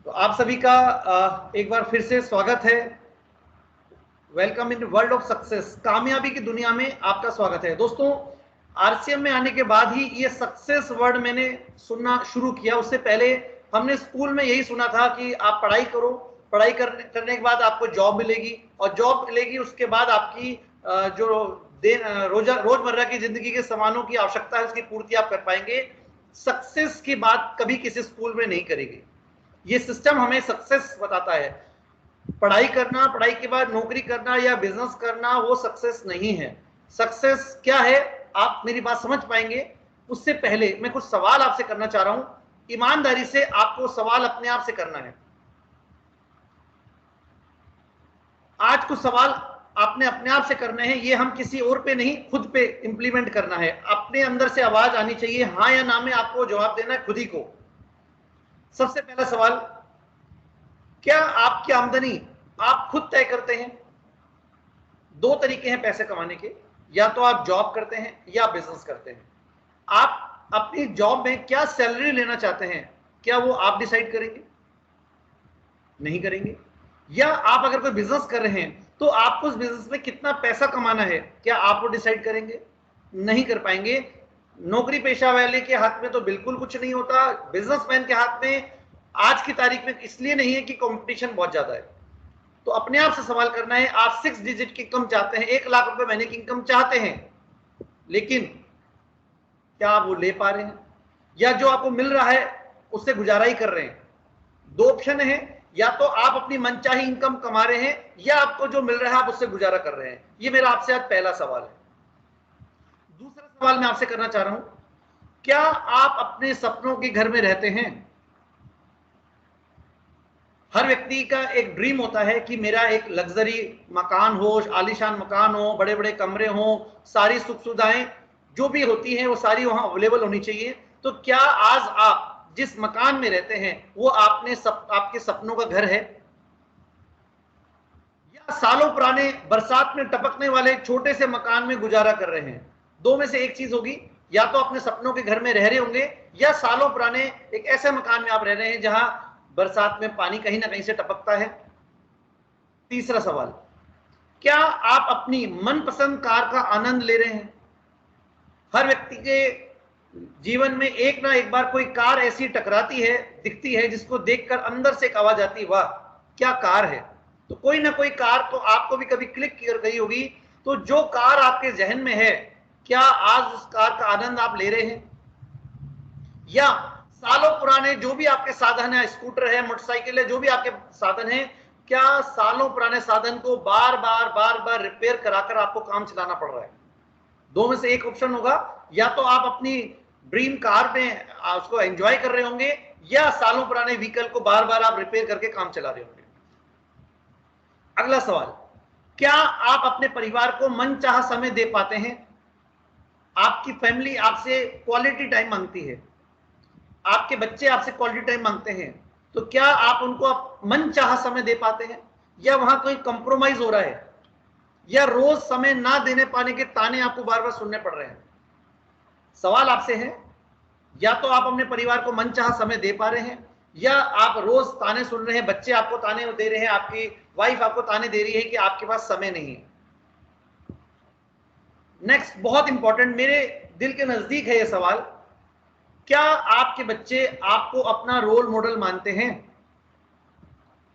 तो आप सभी का एक बार फिर से स्वागत है। Welcome in world of success. कामयाबी की दुनिया में आपका स्वागत है। दोस्तों, आरसीएम में आने के बाद ही ये सक्सेस वर्ड मैंने सुनना शुरू किया। उससे पहले हमने स्कूल में यही सुना था कि आप पढ़ाई करो, पढ़ाई करने के बाद आपको जॉब मिलेगी और जॉब मिलेगी उसके बाद आपकी जो रोजमर्रा की जिंदगी के सामानों की आवश्यकता है उसकी पूर्ति आप कर पाएंगे। सक्सेस की बात कभी किसी स्कूल में नहीं करेगी। ये सिस्टम हमें सक्सेस बताता है। पढ़ाई करना, पढ़ाई के बाद नौकरी करना या बिजनेस करना वो सक्सेस नहीं है। सक्सेस क्या है आप मेरी बात समझ पाएंगे। उससे पहले मैं कुछ सवाल आपसे करना चाह रहा हूं। ईमानदारी से आपको सवाल अपने आप से करना है। आज कुछ सवाल आपने अपने आप से करने हैं। ये हम किसी और पे नहीं, खुद पे इंप्लीमेंट करना है। अपने अंदर से आवाज आनी चाहिए, हाँ या ना में आपको जवाब देना है खुद ही को। सबसे पहला सवाल, क्या आपकी आमदनी आप खुद तय करते हैं? दो तरीके हैं पैसे कमाने के, या तो आप जॉब करते हैं या बिजनेस करते हैं। आप अपनी जॉब में क्या सैलरी लेना चाहते हैं, क्या वो आप डिसाइड करेंगे? नहीं करेंगे। या आप अगर कोई बिजनेस कर रहे हैं तो आपको उस बिजनेस में कितना पैसा कमाना है, क्या आप वो डिसाइड करेंगे? नहीं कर पाएंगे। नौकरी पेशा वाले के हाथ में तो बिल्कुल कुछ नहीं होता। बिजनेसमैन के हाथ में आज की तारीख में इसलिए नहीं है कि कंपटीशन बहुत ज्यादा है। तो अपने आप से सवाल करना है, आप 6 डिजिट की इनकम चाहते हैं, 1 लाख रुपए महीने की इनकम चाहते हैं, लेकिन क्या आप वो ले पा रहे हैं, या जो आपको मिल रहा है उससे गुजारा ही कर रहे हैं? दो ऑप्शन है, या तो आप अपनी मनचाही इनकम कमा रहे हैं या आपको जो मिल रहा है आप उससे गुजारा कर रहे हैं। ये मेरा आपसे आज पहला सवाल है। दूसरा सवाल मैं आपसे करना चाह रहा हूं, क्या आप अपने सपनों के घर में रहते हैं? हर व्यक्ति का एक ड्रीम होता है कि मेरा एक लग्जरी मकान हो, आलीशान मकान हो, बड़े बड़े कमरे हो, सारी सुख सुविधाएं जो भी होती हैं वो सारी वहां अवेलेबल होनी चाहिए। तो क्या आज आप जिस मकान में रहते हैं वो आपके सपनों का घर है, या सालों पुराने बरसात में टपकने वाले छोटे से मकान में गुजारा कर रहे हैं? दो में से एक चीज होगी, या तो अपने सपनों के घर में रह रहे होंगे या सालों पुराने एक ऐसे मकान में आप रह रहे हैं जहां बरसात में पानी कहीं ना कहीं से टपकता है। तीसरा सवाल, क्या आप अपनी मनपसंद कार का आनंद ले रहे हैं? हर व्यक्ति के जीवन में एक ना एक बार कोई कार ऐसी टकराती है, दिखती है, जिसको देखकर अंदर से एक आवाज आती है, वाह क्या कार है। तो कोई ना कोई कार तो आपको भी कभी क्लिक कर गई होगी। तो जो कार आपके जहन में है, क्या आज उस कार का आनंद आप ले रहे हैं? या सालों पुराने जो भी आपके साधन है, स्कूटर है, मोटरसाइकिल है, जो भी आपके साधन है, क्या सालों पुराने साधन को बार बार रिपेयर कराकर आपको काम चलाना पड़ रहा है? दो में से एक ऑप्शन होगा, या तो आप अपनी ड्रीम कार में उसको एंजॉय कर रहे होंगे, या सालों पुराने व्हीकल को बार बार आप रिपेयर करके काम चला रहे होंगे। अगला सवाल, क्या आप अपने परिवार को मनचाहा समय दे पाते हैं? आपकी फैमिली आपसे क्वालिटी टाइम मांगती है, आपके बच्चे आपसे क्वालिटी टाइम मांगते हैं, तो क्या आप उनको मनचाहा समय दे पाते हैं, या वहां कोई कंप्रोमाइज हो रहा है, या रोज समय ना देने पाने के ताने आपको बार बार सुनने पड़ रहे हैं? सवाल आपसे है, या तो आप अपने परिवार को मनचाहा समय दे पा रहे हैं, या आप रोज ताने सुन रहे हैं, बच्चे आपको ताने दे रहे हैं, आपकी वाइफ आपको ताने दे रही है कि आपके पास समय नहीं है। नेक्स्ट, बहुत इंपॉर्टेंट, मेरे दिल के नजदीक है यह सवाल, क्या आपके बच्चे आपको अपना रोल मॉडल मानते हैं?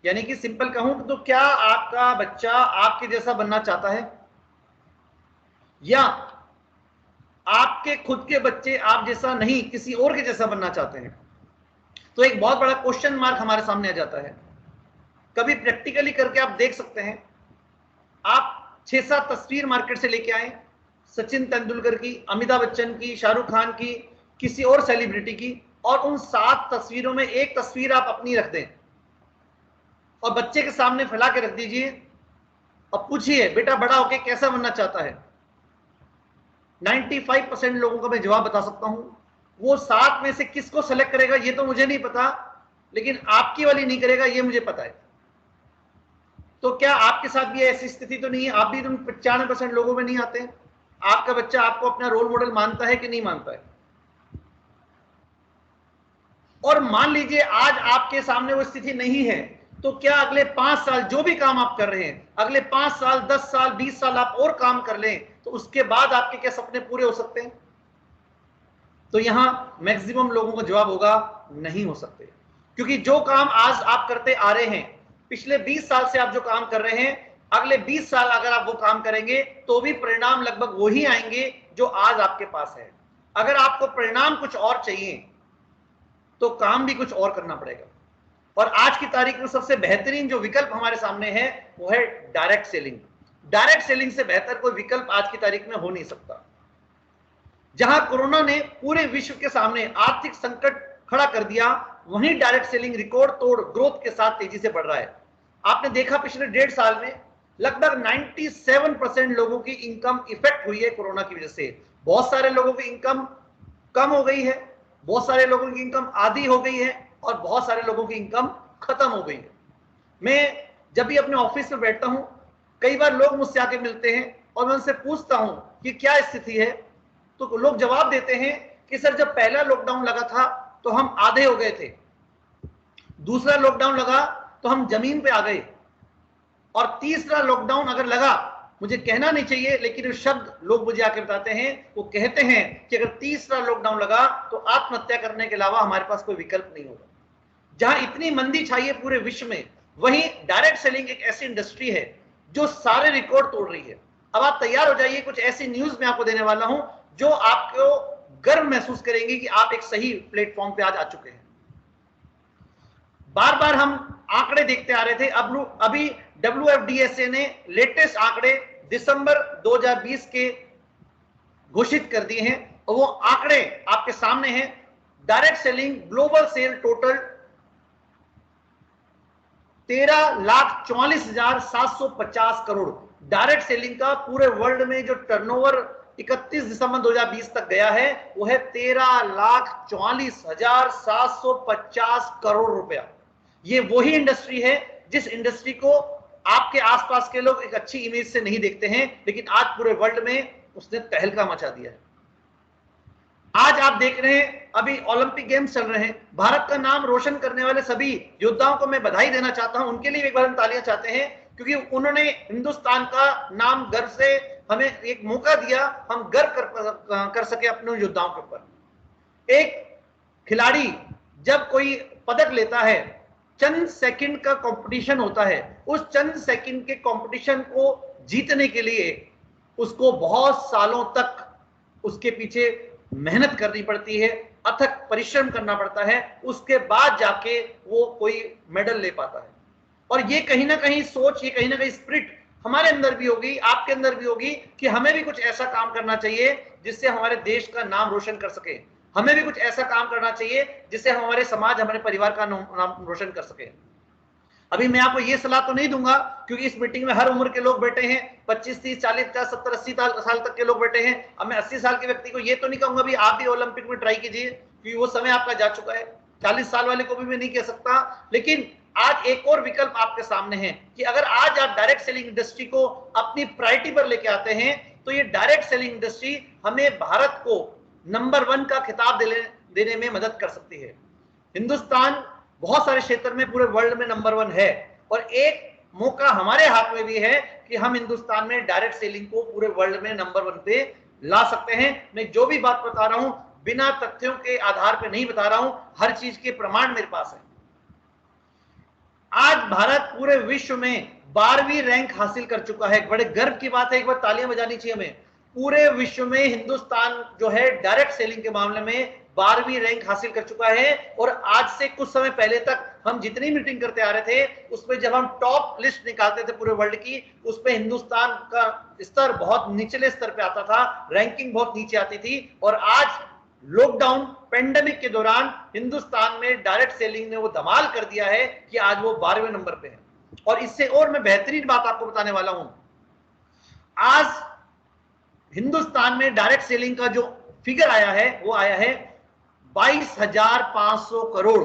यानी कि सिंपल कहूं तो क्या आपका बच्चा आपके जैसा बनना चाहता है, या आपके खुद के बच्चे आप जैसा नहीं किसी और के जैसा बनना चाहते हैं? तो एक बहुत बड़ा क्वेश्चन मार्क हमारे सामने आ जाता है। कभी प्रैक्टिकली करके आप देख सकते हैं। आप 6-7 तस्वीर मार्केट से लेके आए, सचिन तेंदुलकर की, अमिताभ बच्चन की, शाहरुख खान की, किसी और सेलिब्रिटी की, और उन 7 तस्वीरों में एक तस्वीर आप अपनी रख दें और बच्चे के सामने फैला के रख दीजिए और पूछिए, बेटा बड़ा होके कैसा बनना चाहता है? 95% लोगों का मैं जवाब बता सकता हूं। वो 7 में से किसको सेलेक्ट करेगा ये तो मुझे नहीं पता, लेकिन आपकी वाली नहीं करेगा ये मुझे पता है। तो क्या आपके साथ भी ऐसी स्थिति तो नहीं है? आप भी तुम 95% लोगों में नहीं आते हैं। आपका बच्चा आपको अपना रोल मॉडल मानता है कि नहीं मानता है? और मान लीजिए आज आपके सामने वो स्थिति नहीं है, तो क्या अगले 5 साल जो भी काम आप कर रहे हैं, अगले 5 साल 10 साल 20 साल आप और काम कर लें, तो उसके बाद आपके क्या सपने पूरे हो सकते हैं? तो यहां मैक्सिमम लोगों का जवाब होगा नहीं हो सकते, क्योंकि जो काम आज आप करते आ रहे हैं, पिछले 20 साल से आप जो काम कर रहे हैं, अगले 20 साल अगर आप वो काम करेंगे तो भी परिणाम लगभग वही आएंगे जो आज आपके पास है। अगर आपको परिणाम कुछ और चाहिए तो काम भी कुछ और करना पड़ेगा। और आज की तारीख में सबसे बेहतरीन जो विकल्प हमारे सामने है वो है डायरेक्ट सेलिंग। डायरेक्ट सेलिंग से बेहतर कोई विकल्प आज की तारीख में हो नहीं सकता। जहां कोरोना ने पूरे विश्व के सामने आर्थिक संकट खड़ा कर दिया, वहीं डायरेक्ट सेलिंग रिकॉर्ड तोड़ ग्रोथ के साथ तेजी से बढ़ रहा है। आपने देखा पिछले 1.5 साल में लगभग 97% लोगों की इनकम इफेक्ट हुई है कोरोना की वजह से। बहुत सारे लोगों की इनकम कम हो गई है, बहुत सारे लोगों की इनकम आधी हो गई है, और बहुत सारे लोगों की इनकम खत्म हो गई है। मैं जब भी अपने ऑफिस में बैठता हूं, कई बार लोग मुझसे आके मिलते हैं और मैं उनसे पूछता हूं कि क्या स्थिति है, तो लोग जवाब देते हैं कि सर जब पहला लॉकडाउन लगा था तो हम आधे हो गए थे, दूसरा लॉकडाउन लगा तो हम जमीन पे आ गए, और तीसरा लॉकडाउन अगर लगा, मुझे कहना नहीं चाहिए लेकिन वो शब्द लोग मुझे आके बताते हैं, वो कहते हैं कि अगर तीसरा लॉकडाउन लगा तो आत्महत्या करने के अलावा हमारे पास कोई विकल्प नहीं होगा। जहां इतनी मंदी छाई है पूरे विश्व में, वहीं डायरेक्ट सेलिंग एक ऐसी इंडस्ट्री है जो सारे रिकॉर्ड तोड़ रही है। अब आप तैयार हो जाइए, कुछ ऐसी न्यूज मैं आपको देने वाला हूं जो आपको गर्व महसूस करेंगे कि आप एक सही प्लेटफॉर्म पे आज आ चुके हैं। बार बार हम आंकड़े देखते आ रहे थे, अभी WFDSA ने लेटेस्ट आंकड़े दिसंबर 2020 के घोषित कर दिए हैं, और वो आंकड़े आपके सामने हैं। Direct selling global sale total 13,44,750 crore. Direct selling का पूरे वर्ल्ड में जो टर्नओवर 31 दिसंबर 2020 तक गया है वो है 13,44,750 करोड़ रुपया। ये वही इंडस्ट्री है जिस इंडस्ट्री को आपके आसपास के लोग एक अच्छी इमेज से नहीं देखते हैं, लेकिन आज पूरे वर्ल्ड में उसने तहलका मचा दिया है। आज आप देख रहे हैं अभी ओलंपिक गेम्स चल रहे हैं, भारत का नाम रोशन करने वाले सभी योद्धाओं को मैं बधाई देना चाहता हूं, उनके लिए एक बार हम तालियां चाहते हैं, क्योंकि उन्होंने हिंदुस्तान का नाम गर्व से हमें एक मौका दिया, हम गर्व कर सके अपने योद्धाओं के ऊपर। एक खिलाड़ी जब कोई पदक लेता है, चंद सेकंड का कंपटीशन होता है, उस चंद सेकंड के कंपटीशन को जीतने के लिए उसको बहुत सालों तक उसके पीछे मेहनत करनी पड़ती है, अथक परिश्रम करना पड़ता है, उसके बाद जाके वो कोई मेडल ले पाता है। और ये कहीं ना कहीं सोच, ये कहीं ना कहीं स्पिरिट हमारे अंदर भी होगी, आपके अंदर भी होगी कि हमें भी कुछ ऐसा काम करना चाहिए जिससे हमारे देश का नाम रोशन कर सके, हमें भी कुछ ऐसा काम करना चाहिए जिससे हम हमारे समाज, हमारे परिवार का नाम रोशन कर सके। अभी मैं आपको ये सलाह तो नहीं दूंगा, क्योंकि इस मीटिंग में हर उम्र के लोग बैठे हैं, 25, 30, 40, 50, 70, 80 साल तक के लोग बैठे हैं। अब मैं 80 साल के व्यक्ति को ये तो नहीं कहूंगा भी आप भी ओलंपिक में ट्राई कीजिए, क्योंकि वो समय आपका जा चुका है। 40 साल वाले को भी मैं नहीं कह सकता, लेकिन आज एक और विकल्प आपके सामने है कि अगर आज आप डायरेक्ट सेलिंग इंडस्ट्री को अपनी प्रायोरिटी पर लेके आते हैं, तो ये डायरेक्ट सेलिंग इंडस्ट्री हमें भारत को नंबर 1 का खिताब देने में मदद कर सकती है। हिंदुस्तान बहुत सारे क्षेत्र में पूरे वर्ल्ड में नंबर 1 है, और एक मौका हमारे हाथ में भी है कि हम हिंदुस्तान में डायरेक्ट सेलिंग को पूरे वर्ल्ड में नंबर 1 पे ला सकते हैं। मैं जो भी बात बता रहा हूं बिना तथ्यों के आधार पे नहीं बता रहा हूं, हर चीज के प्रमाण मेरे पास है। आज भारत पूरे विश्व में 12वीं रैंक हासिल कर चुका है, बड़े गर्व की बात है, एक बार तालियां बजानी चाहिए हमें। पूरे विश्व में हिंदुस्तान जो है डायरेक्ट सेलिंग के मामले में 12वीं रैंक हासिल कर चुका है। और आज से कुछ समय पहले तक हम जितनी मीटिंग करते आ रहे थे, उसमें जब हम टॉप लिस्ट निकालते थे पूरे वर्ल्ड की, उसमें हिंदुस्तान का स्तर बहुत निचले स्तर पे आता था, रैंकिंग बहुत नीचे आती थी। और आज लॉकडाउन पेंडेमिक के दौरान हिंदुस्तान में डायरेक्ट सेलिंग ने वो धमाल कर दिया है कि आज वो 12वें नंबर पे है। और इससे और मैं बेहतरीन बात आपको बताने वाला हूं, आज हिंदुस्तान में डायरेक्ट सेलिंग का जो फिगर आया है वो आया है 22,500 करोड़।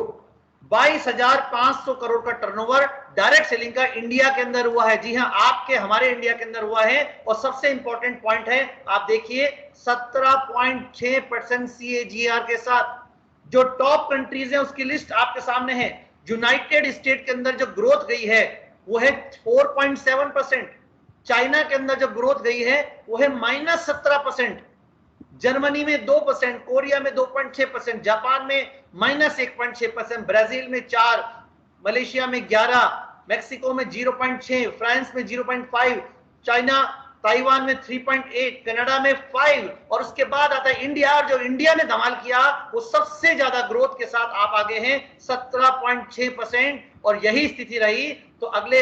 22,500 करोड़ का टर्नओवर डायरेक्ट सेलिंग का इंडिया के अंदर हुआ है। जी हां, आपके हमारे इंडिया के अंदर हुआ है। और सबसे इंपॉर्टेंट पॉइंट है, आप देखिए 17.6% CAGR के साथ जो टॉप कंट्रीज है उसकी लिस्ट आपके सामने है। यूनाइटेड स्टेट के अंदर जो ग्रोथ गई है वो है 4.7%। चाइना के अंदर जो ग्रोथ गई है वो है -17%। जर्मनी में 2%, कोरिया में 2.6%, जापान में -1.6%, ब्राजील में 4, मलेशिया में 11, मैक्सिको में 0.6, फ्रांस में 0.5, चाइना ताइवान में 3.8, कनाडा में 5, और उसके बाद आता है इंडिया। और जो इंडिया ने धमाल किया वो सबसे ज्यादा ग्रोथ के साथ आप आगे हैं 17.6%। और यही स्थिति रही तो अगले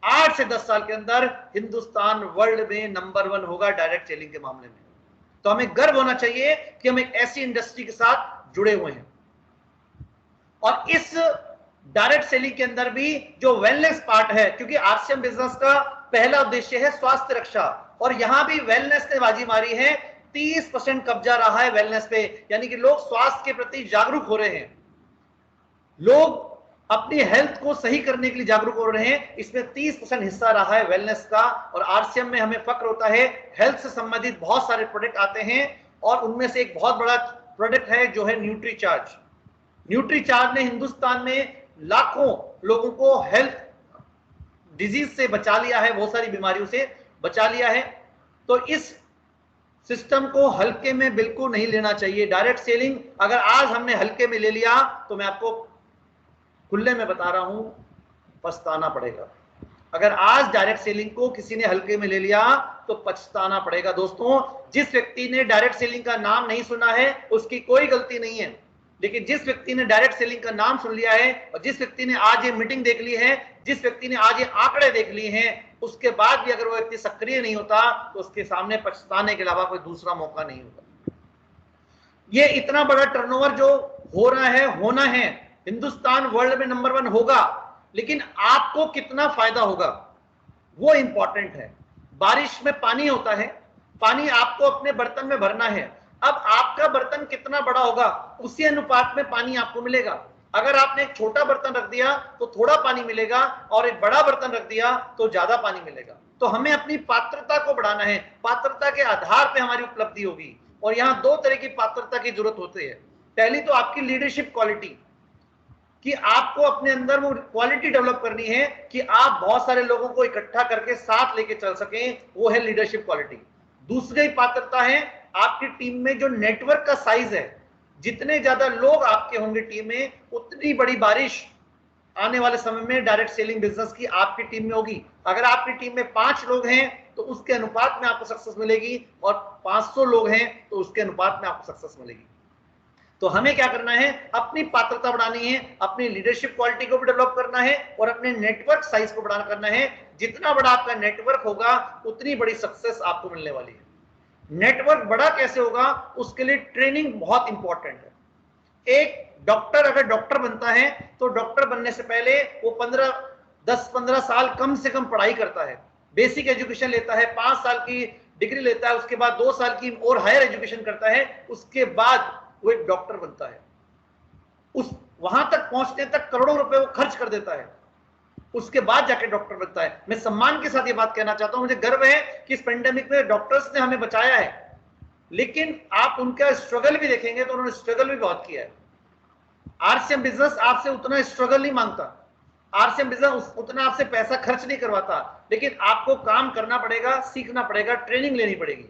8 से 10 साल के अंदर हिंदुस्तान वर्ल्ड में नंबर 1 होगा डायरेक्ट सेलिंग के मामले में। तो हमें गर्व होना चाहिए कि हम एक ऐसी इंडस्ट्री के साथ जुड़े हुए हैं। और इस डायरेक्ट सेलिंग के अंदर भी जो वेलनेस पार्ट है, क्योंकि आरसीएम बिजनेस का पहला उद्देश्य है स्वास्थ्य रक्षा, और यहां भी वेलनेस ने बाजी मारी है। 30% कब्जा रहा है वेलनेस पे, यानी कि लोग स्वास्थ्य के प्रति जागरूक हो रहे हैं, लोग अपनी हेल्थ को सही करने के लिए जागरूक हो रहे हैं। इसमें 30% हिस्सा रहा है वेलनेस का। और आरसीएम में हमें फक्र होता है, हेल्थ से संबंधित बहुत सारे प्रोडक्ट आते हैं और उनमें से एक बहुत बड़ा प्रोडक्ट है जो है न्यूट्रीचार्ज। न्यूट्रीचार्ज ने हिंदुस्तान में लाखों लोगों को हेल्थ डिजीज से बचा लिया है, बहुत सारी बीमारियों से बचा लिया है। तो इस सिस्टम को हल्के में बिल्कुल नहीं लेना चाहिए। डायरेक्ट सेलिंग अगर आज हमने हल्के में ले लिया तो मैं आपको खुले में बता रहा हूं, पछताना पड़ेगा। अगर आज डायरेक्ट सेलिंग को किसी ने हल्के में ले लिया तो पछताना पड़ेगा। दोस्तों, जिस व्यक्ति ने डायरेक्ट सेलिंग का नाम नहीं सुना है उसकी कोई गलती नहीं है, लेकिन जिस व्यक्ति ने डायरेक्ट सेलिंग का नाम सुन लिया है और जिस व्यक्ति ने आज ये मीटिंग देख ली है, जिस व्यक्ति ने आज ये आंकड़े देख लिए हैं, उसके बाद भी अगर वो व्यक्ति सक्रिय नहीं होता तो उसके सामने पछताने के अलावा कोई दूसरा मौका नहीं होता। ये इतना बड़ा टर्नओवर जो हो रहा है, होना है, हिंदुस्तान वर्ल्ड में नंबर 1 होगा, लेकिन आपको कितना फायदा होगा वो इंपॉर्टेंट है। बारिश में पानी होता है, पानी आपको अपने बर्तन में भरना है। अब आपका बर्तन कितना बड़ा होगा उसी अनुपात में पानी आपको मिलेगा। अगर आपने एक छोटा बर्तन रख दिया तो थोड़ा पानी मिलेगा, और एक बड़ा बर्तन रख दिया तो ज्यादा पानी मिलेगा। तो हमें अपनी पात्रता को बढ़ाना है, पात्रता के आधार पर हमारी उपलब्धि होगी। और यहां 2 तरह की पात्रता की जरूरत होती है। पहली तो आपकी लीडरशिप क्वालिटी, कि आपको अपने अंदर वो क्वालिटी डेवलप करनी है कि आप बहुत सारे लोगों को इकट्ठा करके साथ लेके चल सकें, वो है लीडरशिप क्वालिटी। दूसरी पात्रता है आपकी टीम में जो नेटवर्क का साइज है, जितने ज्यादा लोग आपके होंगे टीम में, उतनी बड़ी बारिश आने वाले समय में डायरेक्ट सेलिंग बिजनेस की आपकी टीम में होगी। अगर आपकी टीम में 5 लोग हैं तो उसके अनुपात में आपको सक्सेस मिलेगी, और 500 लोग हैं तो उसके अनुपात में आपको सक्सेस मिलेगी। तो हमें क्या करना है, अपनी पात्रता बढ़ानी है, अपनी लीडरशिप क्वालिटी को भी डेवलप करना है, और अपने नेटवर्क साइज को बढ़ाना करना है। जितना बड़ा आपका नेटवर्क होगा उतनी बड़ी सक्सेस आपको मिलने वाली है। नेटवर्क बड़ा कैसे होगा, उसके लिए ट्रेनिंग बहुत इंपॉर्टेंट है। एक डॉक्टर अगर डॉक्टर बनता है तो डॉक्टर बनने से पहले वो 10-15 साल कम से कम पढ़ाई करता है, बेसिक एजुकेशन लेता है, 5 साल की डिग्री लेता है, उसके बाद 2 साल की और हायर एजुकेशन करता है, उसके बाद वो एक डॉक्टर बनता है। उस वहां तक पहुंचने तक करोड़ों रुपए वो खर्च कर देता है, उसके बाद जाके डॉक्टर बनता है। मैं सम्मान के साथ ये बात कहना चाहता हूं, मुझे गर्व है कि इस पेंडेमिक में डॉक्टर्स ने हमें बचाया है, लेकिन आप उनका स्ट्रगल भी देखेंगे तो उन्होंने स्ट्रगल भी बहुत किया है। आरसीएम बिजनेस आपसे उतना स्ट्रगल नहीं मांगता, आरसीएम बिजनेस उतना आपसे पैसा खर्च नहीं करवाता, लेकिन आपको काम करना पड़ेगा, सीखना पड़ेगा, ट्रेनिंग लेनी पड़ेगी।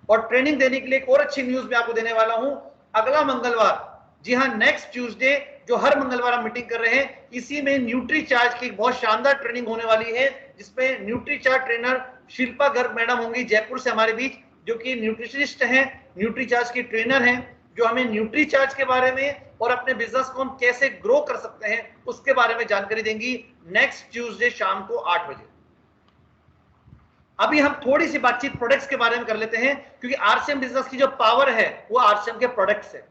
और ट्रेनिंग देने के लिए एक और अच्छी न्यूज मैं आपको देने वाला हूं। अगला मंगलवार, जी हां नेक्स्ट ट्यूसडे, जो हर मंगलवार हम मीटिंग कर रहे हैं, इसी में न्यूट्रीचार्ज की बहुत शानदार ट्रेनिंग होने वाली है, जिसमें Nutricharge trainer Shilpa Garg madam होंगी जयपुर से हमारे बीच, जो कि न्यूट्रिशनिस्ट हैं, न्यूट्रीचार्ज की ट्रेनर हैं, जो हमें न्यूट्रीचार्ज के बारे में और अपने बिजनेस को हम कैसे ग्रो कर सकते हैं उसके बारे में जानकारी देंगी नेक्स्ट ट्यूसडे शाम को 8 बजे। अभी हम थोड़ी सी बातचीत प्रोडक्ट्स के बारे में कर लेते हैं, क्योंकि आरसीएम बिजनेस की जो पावर है वो आरसीएम के प्रोडक्ट्स है।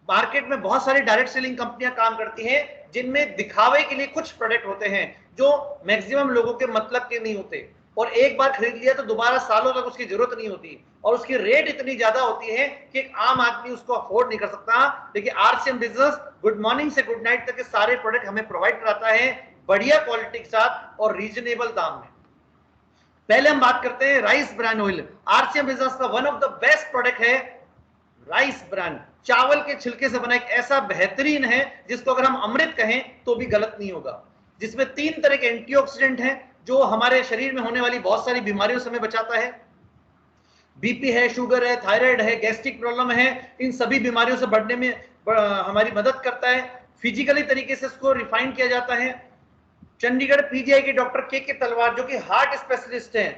मार्केट में बहुत सारी डायरेक्ट सेलिंग कंपनियां काम करती हैं, जिनमें दिखावे के लिए कुछ प्रोडक्ट होते हैं जो मैक्सिमम लोगों के मतलब के नहीं होते, और एक बार खरीद लिया तो दोबारा सालों तक उसकी जरूरत नहीं होती, और उसकी रेट इतनी ज्यादा होती है कि एक आम आदमी उसको अफोर्ड नहीं कर सकता। लेकिन आरसीएम बिजनेस गुड मॉर्निंग से गुड नाइट तक के सारे प्रोडक्ट हमें प्रोवाइड कराता है, बढ़िया क्वालिटी के साथ और रीजनेबल दाम में। पहले हम बात करते हैं rice bran oil. RCM business का one of the best product है राइस ब्रांड। चावल के छिलके से बना एक ऐसा बेहतरीन है जिसको अगर हम अमृत कहें तो भी गलत नहीं होगा, जिसमें 3 तरह के एंटीऑक्सीडेंट हैं जो हमारे शरीर में होने वाली बहुत सारी बीमारियों से हमें बचाता है। बीपी है, शुगर है, थायराइड है, गैस्ट्रिक प्रॉब्लम है, इन सभी बीमारियों से बढ़ने में हमारी मदद करता है। फिजिकली तरीके से इसको रिफाइन किया जाता है। चंडीगढ़ पीजीआई के डॉक्टर के तलवार जो कि हार्ट स्पेशलिस्ट हैं,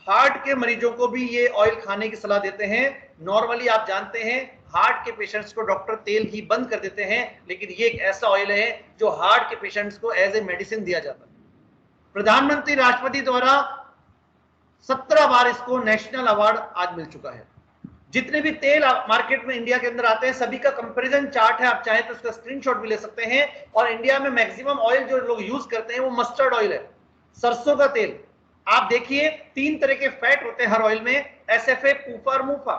हार्ट के मरीजों को भी ये ऑयल खाने की सलाह देते हैं। नॉर्मली आप जानते हैं हार्ट के पेशेंट्स को डॉक्टर तेल ही बंद कर देते हैं, लेकिन ये एक ऐसा ऑयल है जो हार्ट के पेशेंट्स को एज ए मेडिसिन दिया जाता है। प्रधानमंत्री राष्ट्रपति द्वारा 17 बार इसको नेशनल अवार्ड आज मिल चुका है। जितने भी तेल मार्केट में इंडिया के अंदर आते हैं सभी का कंपैरिजन चार्ट है, आप चाहें तो उसका स्क्रीनशॉट भी ले सकते हैं। और इंडिया में मैक्सिमम ऑयल जो लोग यूज करते हैं वो मस्टर्ड ऑयल है, सरसों का तेल। आप देखिए 3 तरह के फैट होते हैं हर ऑयल में, एसएफए, पूफा और मूफा।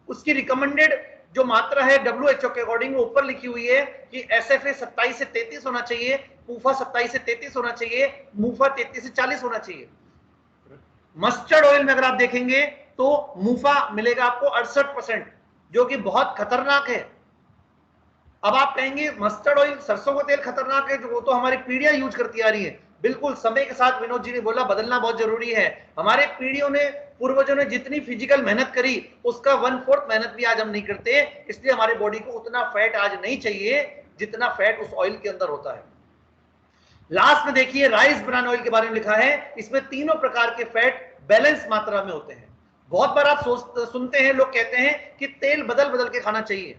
उसकी रिकमेंडेड जो मात्रा है WHO के अकॉर्डिंग वो ऊपर लिखी हुई है कि एसएफए 27 से 33 होना चाहिए, पूफा 27 से 33 होना चाहिए, मूफा 33 से 40 होना चाहिए। मस्टर्ड ऑयल में अगर आप देखेंगे तो मूफा मिलेगा आपको 68%, जो कि बहुत खतरनाक है। अब आप कहेंगे मस्टर्ड ऑयल, सरसों का तेल खतरनाक है, जो वो तो हमारी पीढ़ियां यूज करती आ रही है। बिल्कुल समय के साथ विनोद जी ने बोला बदलना बहुत जरूरी है। हमारे पीढ़ियों ने, पूर्वजों ने जितनी फिजिकल मेहनत करी उसका 1/4 मेहनत भी आज हम नहीं करते, इसलिए हमारे बॉडी को उतना फैट आज नहीं चाहिए जितना फैट उस ऑयल के अंदर होता है। लास्ट में देखिए राइस ब्रान ऑयल के बारे में लिखा है, इसमें तीनों प्रकार के फैट बैलेंस मात्रा में होते हैं। बहुत बार आप सुनते हैं लोग कहते हैं कि तेल बदल बदल के खाना चाहिए,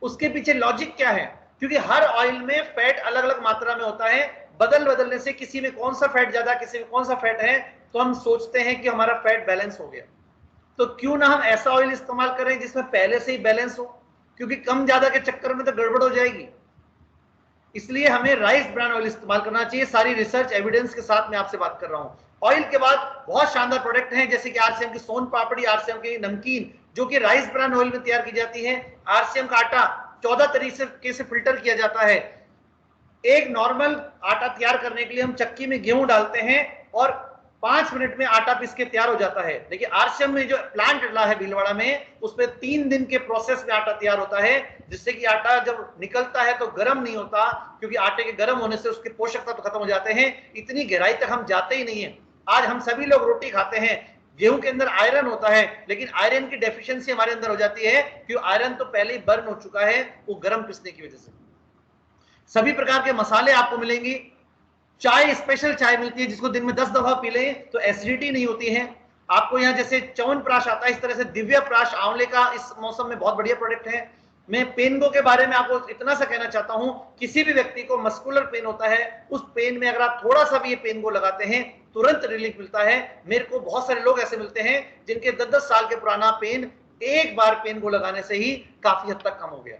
उसके पीछे लॉजिक क्या है? क्योंकि हर ऑयल में फैट अलग अलग मात्रा में होता है। बदल बदलने से किसी में कौन सा फैट ज्यादा, किसी में कौन सा फैट है, तो हम सोचते हैं कि हमारा फैट बैलेंस हो गया। तो क्यों ना हम ऐसा ऑयल इस्तेमाल करें जिसमें पहले से ही बैलेंस हो, क्योंकि कम ज्यादा के चक्कर में तो गड़बड़ हो जाएगी। इसलिए हमें राइस ब्रान ऑयल इस्तेमाल करना चाहिए। सारी रिसर्च एविडेंस के साथ मैं आपसे बात कर रहा हूं। ऑयल के बाद बहुत शानदार प्रोडक्ट हैं जैसे कि आरसीएम की सोन पापड़ी, आरसीएम की नमकीन जो कि राइस ब्रान ऑयल में तैयार की जाती है। आरसीएम का आटा 14 तरीके से फिल्टर किया जाता है। एक नॉर्मल आटा तैयार करने के लिए हम चक्की में गेहूं डालते हैं और 5 मिनट में आटा पीस के तैयार हो जाता है। लेकिन आरसीएम में जो प्लांट डला है भीलवाड़ा में, उसमें 3 दिन के प्रोसेस में आटा तैयार होता है, जिससे कि आटा जब निकलता है तो गर्म नहीं होता, क्योंकि आटे के गर्म होने से उसके पोषक तत्व खत्म हो जाते हैं। इतनी गहराई तक हम जाते ही नहीं है। आज हम सभी लोग रोटी खाते हैं, गेहूं के अंदर आयरन होता है, लेकिन आयरन की डेफिशिएंसी हमारे अंदर हो जाती है क्योंकि आयरन तो पहले ही बर्न हो चुका है वो गर्म पिसने की वजह से। सभी प्रकार के मसाले आपको मिलेंगी। चाय, स्पेशल चाय मिलती है जिसको दिन में 10 दफा पी लें तो एसिडिटी नहीं होती है। आपको यहाँ जैसे च्यवनप्राश आता है, इस तरह से दिव्य प्राश आंवले का इस मौसम में बहुत बढ़िया प्रोडक्ट है। मैं पेनगो के बारे में आपको इतना सा कहना चाहता हूं, किसी भी व्यक्ति को मस्कुलर पेन होता है, उस पेन में अगर आप थोड़ा सा भी ये पेनगो लगाते हैं तुरंत रिलीफ मिलता है। मेरे को बहुत सारे लोग ऐसे मिलते हैं जिनके 10-10 साल के पुराना पेन एक बार पेनगो लगाने से ही काफी हद तक कम हो गया।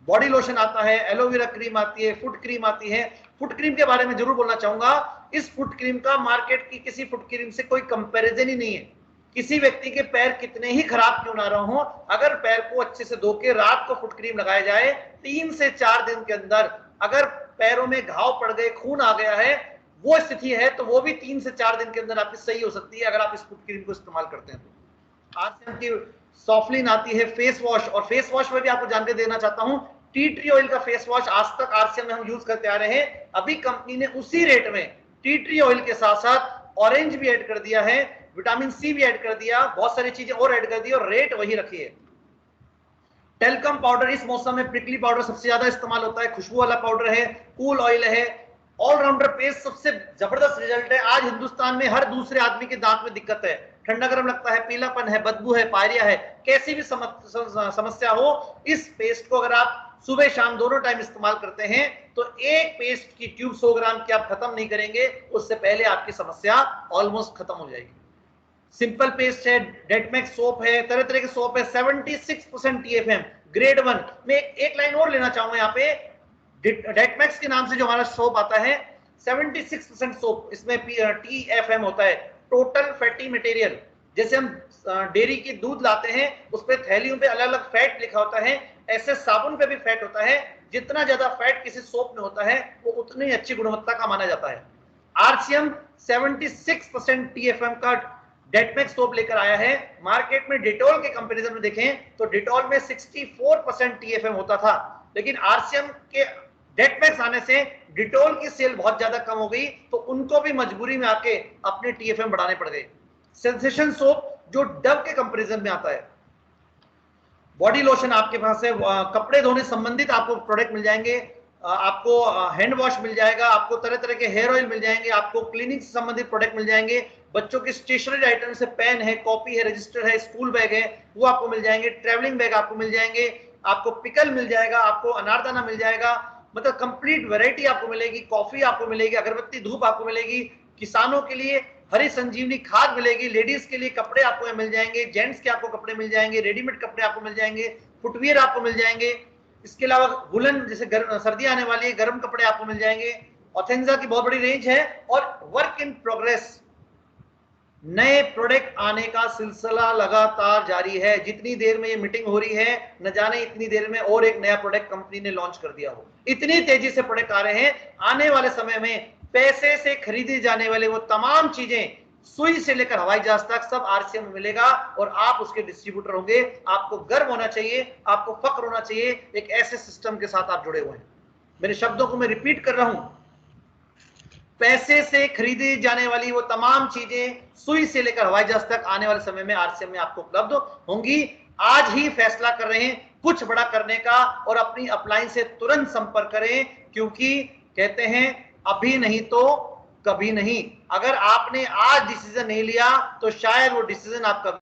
बॉडी लोशन आता है, एलोवेरा क्रीम आती है, फुट क्रीम आती है। फुट क्रीम के बारे में जरूर बोलना चाहूंगा, इस फुट क्रीम का मार्केट की किसी फुट क्रीम से कोई कंपैरिजन ही नहीं है। किसी व्यक्ति के पैर कितने ही खराब क्यों ना रहा हो, अगर पैर को अच्छे से धो के रात को फुट क्रीम लगाया जाए, 3 से 4 दिन के अंदर अगर पैरों में घाव पड़ गए, खून आ गया है, वो स्थिति है, तो वो भी 3 से 4 दिन के अंदर आपकी सही हो सकती है अगर आप इस फुट क्रीम को इस्तेमाल करते हैं तो। आरसीएम की सॉफ्टलिन आती है, फेस वॉश, और फेस वॉश में भी आपको जानकारी देना चाहता हूं, टी ट्री ऑयल का फेस वॉश आज तक आरसीएम में हम यूज करते आ रहे हैं। अभी कंपनी ने उसी रेट में टी ट्री ऑयल के साथ साथ ऑरेंज भी ऐड कर दिया है, विटामिन सी भी ऐड कर दिया, बहुत सारी चीजें और ऐड कर दी और रेट वही रखी है। टेलकम पाउडर, इस मौसम में प्रिकली पाउडर सबसे ज्यादा इस्तेमाल होता है, खुशबू वाला पाउडर है, कूल ऑयल है, ऑलराउंडर पेस्ट सबसे जबरदस्त रिजल्ट है। आज हिंदुस्तान में हर दूसरे आदमी के दांत में दिक्कत है, ठंडा गर्म लगता है, पीलापन है, बदबू है, पायरिया है, कैसी भी समस्या हो, इस पेस्ट को अगर आप सुबह शाम दोनों टाइम इस्तेमाल करते हैं तो एक पेस्ट की ट्यूब 100 ग्राम की आप खत्म नहीं करेंगे, उससे पहले आपकी समस्या ऑलमोस्ट खत्म हो जाएगी। सिंपल पेस्ट है, डेटमैक्स सोप है, तरह तरह के सोप है, 76% TFM ग्रेड 1 में। एक लाइन और लेना चाहूंगा यहाँ पे, डेटमैक्स के नाम से जो हमारा सोप आता है 76% सोप, इसमें TFM होता है, टोटल फैटी मटेरियल। जैसे हम डेयरी की दूध लाते हैं उस पे थैलियों पे अलग अलग फैट लिखा होता है, ऐसे साबुन पे भी फैट होता है। जितना ज्यादा फैट किसी सोप में होता है वो उतनी अच्छी गुणवत्ता का माना जाता है। आरसीएम 76% TFM का डेटमैक्स सोप लेकर आया है। मार्केट में डिटॉल के कंपैरिजन में देखें तो डिटॉल में 64% टीएफएम होता था, लेकिन आरसीएम के डेटमैक्स आने से डिटॉल की सेल बहुत ज्यादा कम हो गई, तो उनको भी मजबूरी में आके अपने टीएफएम बढ़ाने पड़ गए। सेंसेशन सोप जो डव के कंपैरिजन में आता है। बॉडी लोशन आपके पास है, कपड़े धोने संबंधित आपको प्रोडक्ट मिल जाएंगे, आपको हैंड वॉश मिल जाएगा, आपको तरह तरह के हेयर ऑयल मिल जाएंगे, आपको क्लीनिंग से संबंधित प्रोडक्ट मिल जाएंगे, बच्चों के स्टेशनरी आइटम से पेन है, कॉपी है, रजिस्टर है, स्कूल बैग है, वो आपको मिल जाएंगे, ट्रैवलिंग बैग आपको मिल जाएंगे, आपको पिकल मिल जाएगा, आपको अनारदाना मिल जाएगा, मतलब कंप्लीट वैरायटी आपको मिलेगी। कॉफी आपको मिलेगी, अगरबत्ती धूप आपको मिलेगी, किसानों के लिए हरी संजीवनी खाद मिलेगी, लेडीज के लिए कपड़े आपको मिल जाएंगे, जेंट्स के आपको कपड़े मिल जाएंगे, रेडीमेड कपड़े आपको मिल जाएंगे, फुटवियर आपको मिल जाएंगे। इसके अलावा वुलन, जैसे सर्दी आने वाली है, गर्म कपड़े आपको मिल जाएंगे। ऑथेंजा की बहुत बड़ी रेंज है और वर्क इन प्रोग्रेस, नए प्रोडक्ट आने का सिलसिला लगातार जारी है। जितनी देर में ये मीटिंग हो रही है, न जाने इतनी देर में और एक नया प्रोडक्ट कंपनी ने लॉन्च कर दिया हो। इतनी तेजी से प्रोडक्ट आ रहे हैं। आने वाले समय में पैसे से खरीदी जाने वाले वो तमाम चीजें, सुई से लेकर हवाई जहाज तक, सब आरसीएम में मिलेगा और आप उसके डिस्ट्रीब्यूटर होंगे। आपको गर्व होना चाहिए, आपको फक्र होना चाहिए, एक ऐसे सिस्टम के साथ आप जुड़े हुए हैं। मेरे शब्दों को मैं रिपीट कर रहा हूं, पैसे से खरीदी जाने वाली वो तमाम चीजें, सुई से लेकर हवाई जहाज तक, आने वाले समय में आरसीएम में आपको उपलब्ध होंगी। आज ही फैसला कर रहे हैं कुछ बड़ा करने का और अपनी अपलाइन से तुरंत संपर्क करें, क्योंकि कहते हैं अभी नहीं तो कभी नहीं। अगर आपने आज डिसीजन नहीं लिया तो शायद वो डिसीजन आपका